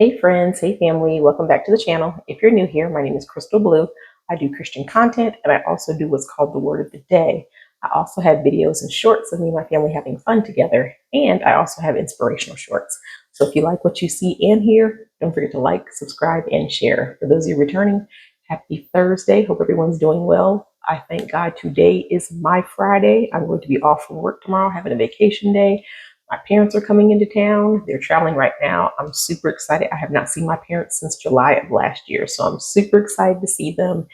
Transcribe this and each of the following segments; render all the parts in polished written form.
Hey friends, hey family, welcome back to the channel. If you're new here, my name is Crystal Blue. I do Christian content and I also do what's called the Word of the Day. I also have videos and shorts of me and my family having fun together, and I also have inspirational shorts. So if you like what you see and hear, don't forget to like, subscribe, and share. For those of you returning, happy Thursday. Hope everyone's doing well. I thank God today is my Friday. I'm going to be off from work tomorrow, having a vacation day. My parents are coming into town. They're traveling right now. I'm super excited. I have not seen my parents since July of last year, so I'm super excited to see them.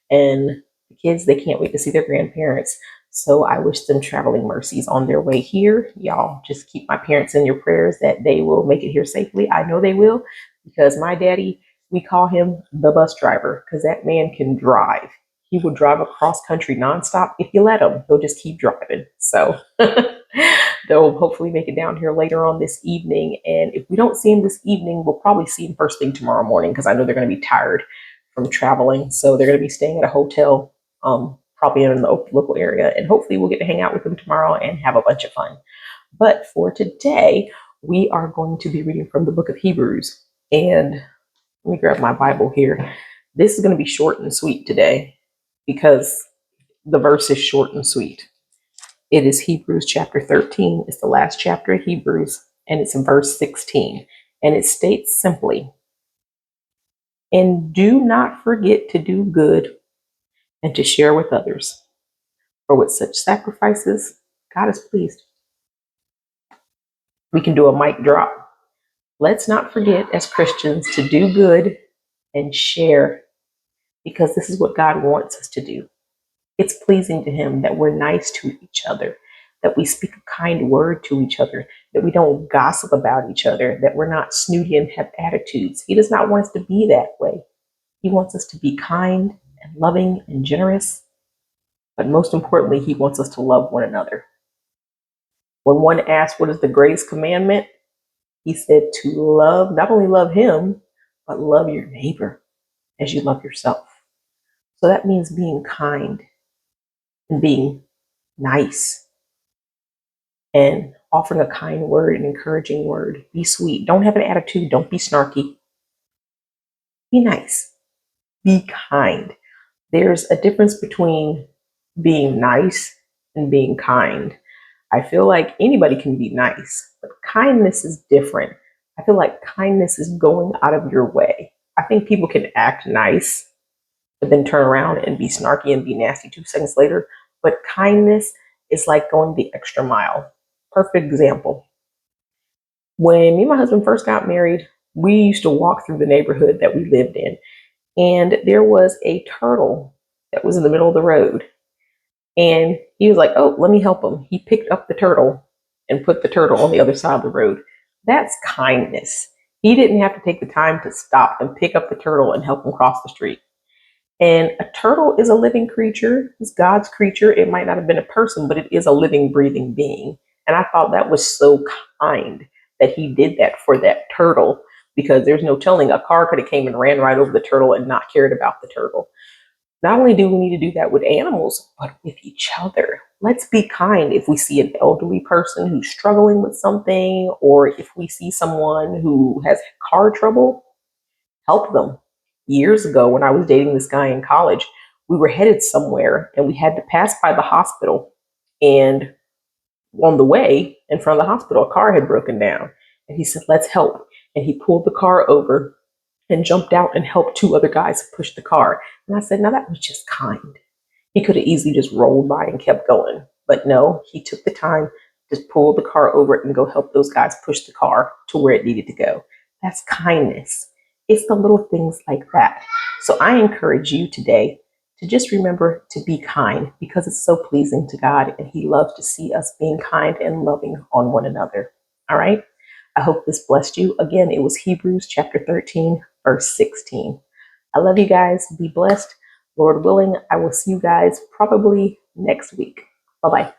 And the kids, they can't wait to see their grandparents. So I wish them traveling mercies on their way here. Y'all just keep my parents in your prayers that they will make it here safely. I know they will, because my daddy, we call him the bus driver because that man can drive. He will drive across country nonstop. If you let him, he'll just keep driving. So they'll hopefully make it down here later on this evening. And if we don't see him this evening, we'll probably see him first thing tomorrow morning because I know they're going to be tired from traveling. So they're going to be staying at a hotel, probably in the local area. And hopefully we'll get to hang out with them tomorrow and have a bunch of fun. But for today, we are going to be reading from the book of Hebrews. And let me grab my Bible here. This is going to be short and sweet today because the verse is short and sweet. It is Hebrews chapter 13. It's the last chapter of Hebrews, and it's in verse 16. And it states simply, "And do not forget to do good and to share with others, for with such sacrifices, God is pleased." We can do a mic drop. Let's not forget as Christians to do good and share, because this is what God wants us to do. It's pleasing to Him that we're nice to each other, that we speak a kind word to each other, that we don't gossip about each other, that we're not snooty and have attitudes. He does not want us to be that way. He wants us to be kind and loving and generous, but most importantly, He wants us to love one another. When one asked, what is the greatest commandment? He said to love, not only love Him, but love your neighbor as you love yourself. So that means being kind and being nice and offering a kind word, an encouraging word. Be sweet. Don't have an attitude. Don't be snarky. Be nice. Be kind. There's a difference between being nice and being kind. I feel like anybody can be nice, but kindness is different. I feel like kindness is going out of your way. I think people can act nice, but then turn around and be snarky and be nasty 2 seconds later. But kindness is like going the extra mile. Perfect example. When me and my husband first got married, we used to walk through the neighborhood that we lived in, and there was a turtle that was in the middle of the road. And he was like, "Oh, let me help him." He picked up the turtle and put the turtle on the other side of the road. That's kindness. He didn't have to take the time to stop and pick up the turtle and help him cross the street. And a turtle is a living creature. It's God's creature. It might not have been a person, but it is a living, breathing being. And I thought that was so kind that he did that for that turtle, because there's no telling, a car could have came and ran right over the turtle and not cared about the turtle. Not only do we need to do that with animals, but with each other. Let's be kind if we see an elderly person who's struggling with something, or if we see someone who has car trouble, help them. Years ago, when I was dating this guy in college, we were headed somewhere and we had to pass by the hospital. And on the way in front of the hospital, a car had broken down. And he said, "Let's help." And he pulled the car over and jumped out and helped two other guys push the car. And I said, "Now that was just kind." He could have easily just rolled by and kept going. But no, he took the time to pull the car over and go help those guys push the car to where it needed to go. That's kindness. It's the little things like that. So I encourage you today to just remember to be kind, because it's so pleasing to God and He loves to see us being kind and loving on one another. All right. I hope this blessed you. Again, it was Hebrews chapter 13, verse 16. I love you guys. Be blessed. Lord willing, I will see you guys probably next week. Bye-bye.